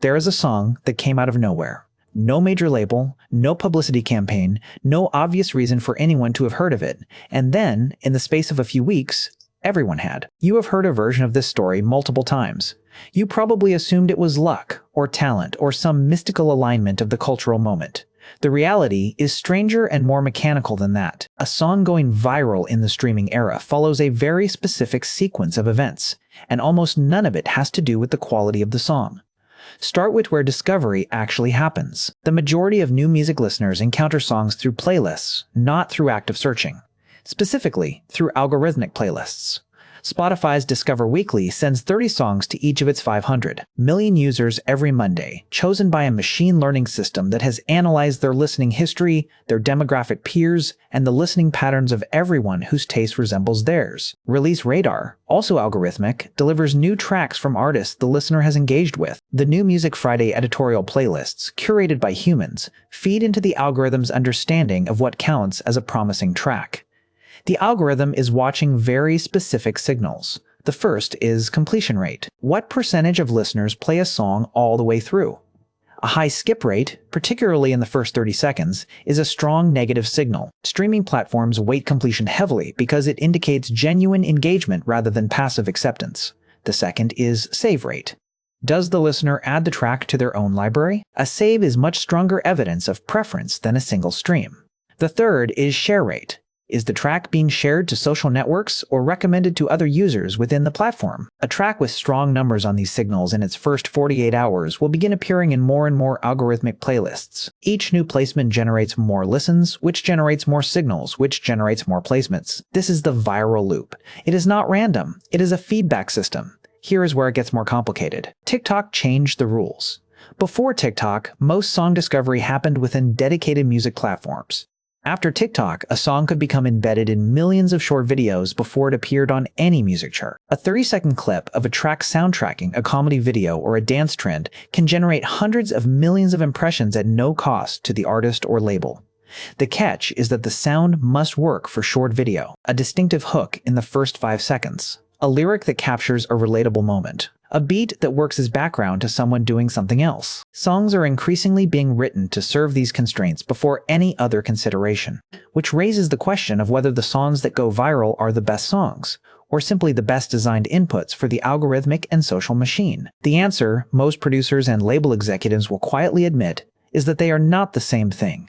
There is a song that came out of nowhere. No major label, no publicity campaign, no obvious reason for anyone to have heard of it. And then, in the space of a few weeks, everyone had. You have heard a version of this story multiple times. You probably assumed it was luck, or talent, or some mystical alignment of the cultural moment. The reality is stranger and more mechanical than that. A song going viral in the streaming era follows a very specific sequence of events, and almost none of it has to do with the quality of the song. Start with where discovery actually happens. The majority of new music listeners encounter songs through playlists, not through active searching. Specifically, through algorithmic playlists. Spotify's Discover Weekly sends 30 songs to each of its 500 million users every Monday, chosen by a machine learning system that has analyzed their listening history, their demographic peers, and the listening patterns of everyone whose taste resembles theirs. Release Radar, also algorithmic, delivers new tracks from artists the listener has engaged with. The New Music Friday editorial playlists, curated by humans, feed into the algorithm's understanding of what counts as a promising track. The algorithm is watching very specific signals. The first is completion rate. What percentage of listeners play a song all the way through? A high skip rate, particularly in the first 30 seconds, is a strong negative signal. Streaming platforms weight completion heavily because it indicates genuine engagement rather than passive acceptance. The second is save rate. Does the listener add the track to their own library? A save is much stronger evidence of preference than a single stream. The third is share rate. Is the track being shared to social networks or recommended to other users within the platform? A track with strong numbers on these signals in its first 48 hours will begin appearing in more and more algorithmic playlists. Each new placement generates more listens, which generates more signals, which generates more placements. This is the viral loop. It is not random. It is a feedback system. Here is where it gets more complicated. TikTok changed the rules. Before TikTok, most song discovery happened within dedicated music platforms. After TikTok, a song could become embedded in millions of short videos before it appeared on any music chart. A 30-second clip of a track soundtracking a comedy video or a dance trend can generate hundreds of millions of impressions at no cost to the artist or label. The catch is that the sound must work for short video, a distinctive hook in the first 5 seconds, a lyric that captures a relatable moment, a beat that works as background to someone doing something else. Songs are increasingly being written to serve these constraints before any other consideration, which raises the question of whether the songs that go viral are the best songs, or simply the best designed inputs for the algorithmic and social machine. The answer, most producers and label executives will quietly admit, is that they are not the same thing.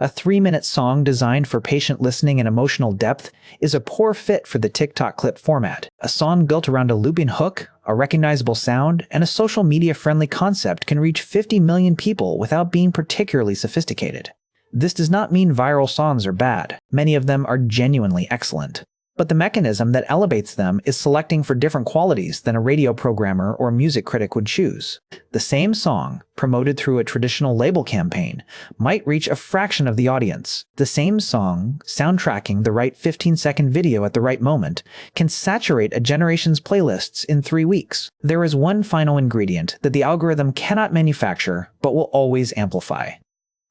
A 3-minute song designed for patient listening and emotional depth is a poor fit for the TikTok clip format. A song built around a looping hook, a recognizable sound, and a social media-friendly concept can reach 50 million people without being particularly sophisticated. This does not mean viral songs are bad. Many of them are genuinely excellent. But the mechanism that elevates them is selecting for different qualities than a radio programmer or music critic would choose. The same song, promoted through a traditional label campaign, might reach a fraction of the audience. The same song, soundtracking the right 15-second video at the right moment, can saturate a generation's playlists in 3 weeks. There is one final ingredient that the algorithm cannot manufacture but will always amplify.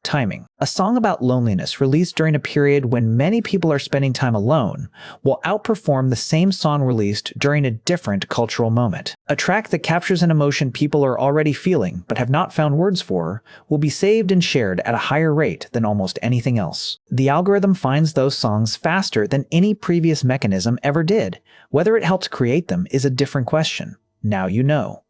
Timing. A song about loneliness released during a period when many people are spending time alone will outperform the same song released during a different cultural moment. A track that captures an emotion people are already feeling but have not found words for will be saved and shared at a higher rate than almost anything else. The algorithm finds those songs faster than any previous mechanism ever did. Whether it helped create them is a different question. Now you know.